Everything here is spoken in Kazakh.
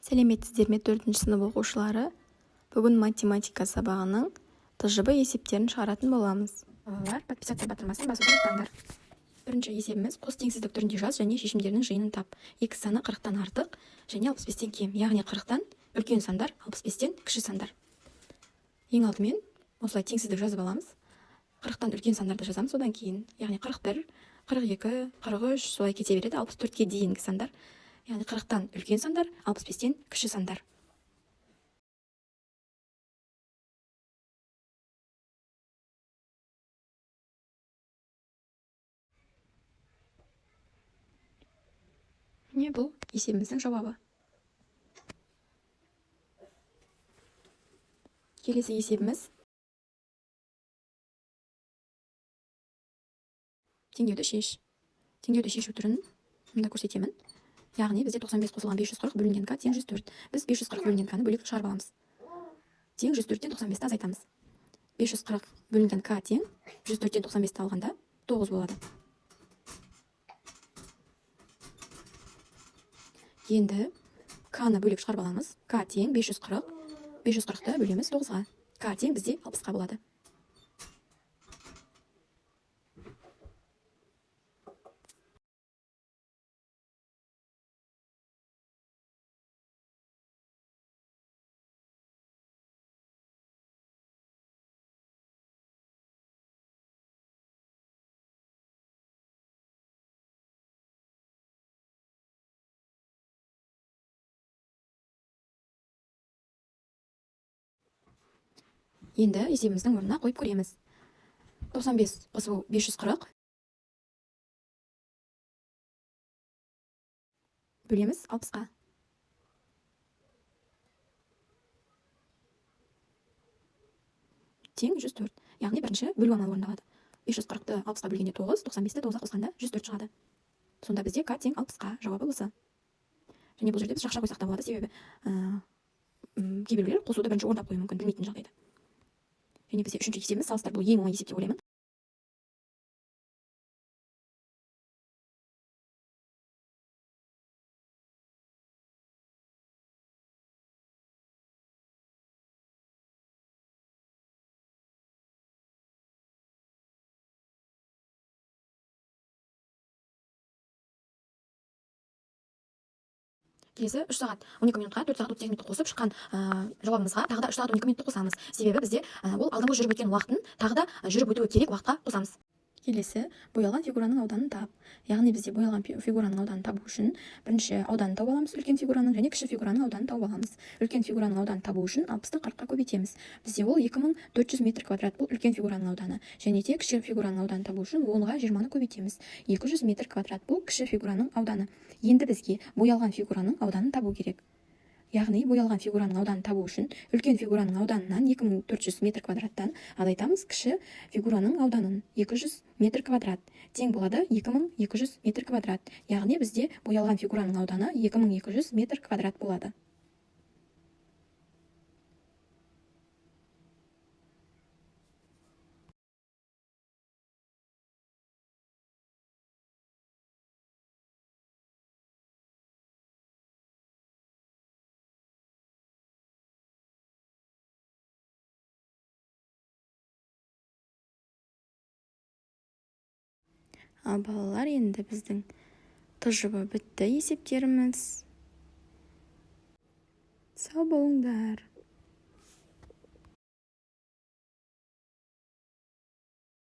Сәлеметсіздер ме 4-ші сынып оқушылары? Бүгін математика сабағының тжб есептерін шығаратын боламыз. Балалар, подписаться батырмасын басуды ұмытпаңдар. Бірінші есебіміз қос теңсіздік түрінде жаз және шешімдерінің жиынын тап. X саны 40-тан артық және 65-тен кем, яғни 40-тан үлкен сандар, 65-тен кіші сандар. Ең алдымен осылай теңсіздік жазып аламыз. 40-тан үлкен сандарды жазамыз, одан кейін, яғни 41, 42, 43, солай кете береді, 64-ке дейінгі сандар. Яғни 40-тан үлкен сандар, 65-тен кіші сандар. Не бұл есебіміздің жауабы. Келесі есебіміз теңдеуді шеш. Теңдеуді шешу түрін мұнда көрсетемін. Яғни бізде 95 қосылған 540 бөлінген к тең 104. Біз 540 бөлінген к-ны бөлек шығарып аламыз. Тең 104-тен 95-ті азайтамыз. 540 бөлінген к тең 104-тен 95-ті алғанда 9 болады. Енді к-ны бөлек шығарып аламыз. К тең 540. 540-ті бөлеміз 9-ға. К тең бізде 60-қа болады. Енді есебіміздің орнына қойып көреміз. 95 қосу 540 бөлеміз 60-қа. Тең 104. Яғни бірінші бөлу амалы орындалады. 540-ты 60-қа бөлгенде 9, 95-ті 9-ға қосқанда 104 шығады. Сонда бізде к тең 60-қа жауабы осы. Және бұл жерде біз жақша қойсақ та болады, себебі кейбіреулер қосуды бірінші орындап қою мүмкін, білмейтін жағдайда. Және бізде үшінші есебіміз салыстыр, бұл ең оңай есеп деп ойлаймын. Келесі 3 сағат 12 минутқа 4 сағат 38 минутты қосып шыққан жауабымызға тағы да 3 сағат 12 минутты қосамыз. Себебі бізде ол алдыңғы жүріп өткен уақытын тағы да жүріп өтуі керек уақытқа қосамыз. Келесі боялған фигураның ауданын тап. Яғни бізде боялған фигураның ауданын табу үшін бірінші ауданын тауып аламыз, үлкен фигураның, және кіші фигураның ауданын тауып аламыз. Үлкен фигураның ауданын табу үшін 60-ты 40-қа көбейтеміз. Бізде ол 2400 метр квадрат, бұл үлкен фигураның ауданы. Және де кіші фигураның ауданын табу үшін 10-ға 20-ны көбейтеміз. 200 метр квадрат, бұл кіші фигураның ауданы. Енді бізге боялған фигураның ауданын табу керек. Яғни боялған фигураның ауданын табу үшін үлкен фигураның ауданынан 2400 метр квадраттан азайтамыз кіші фигураның ауданын 200 метр квадрат. Тең болады 2200 метр квадрат. Яғни бізде боялған фигураның ауданы 2200 метр квадрат болады. Ал балалар, енді біздің тжб бітті есептеріміз. Сау болыңдар.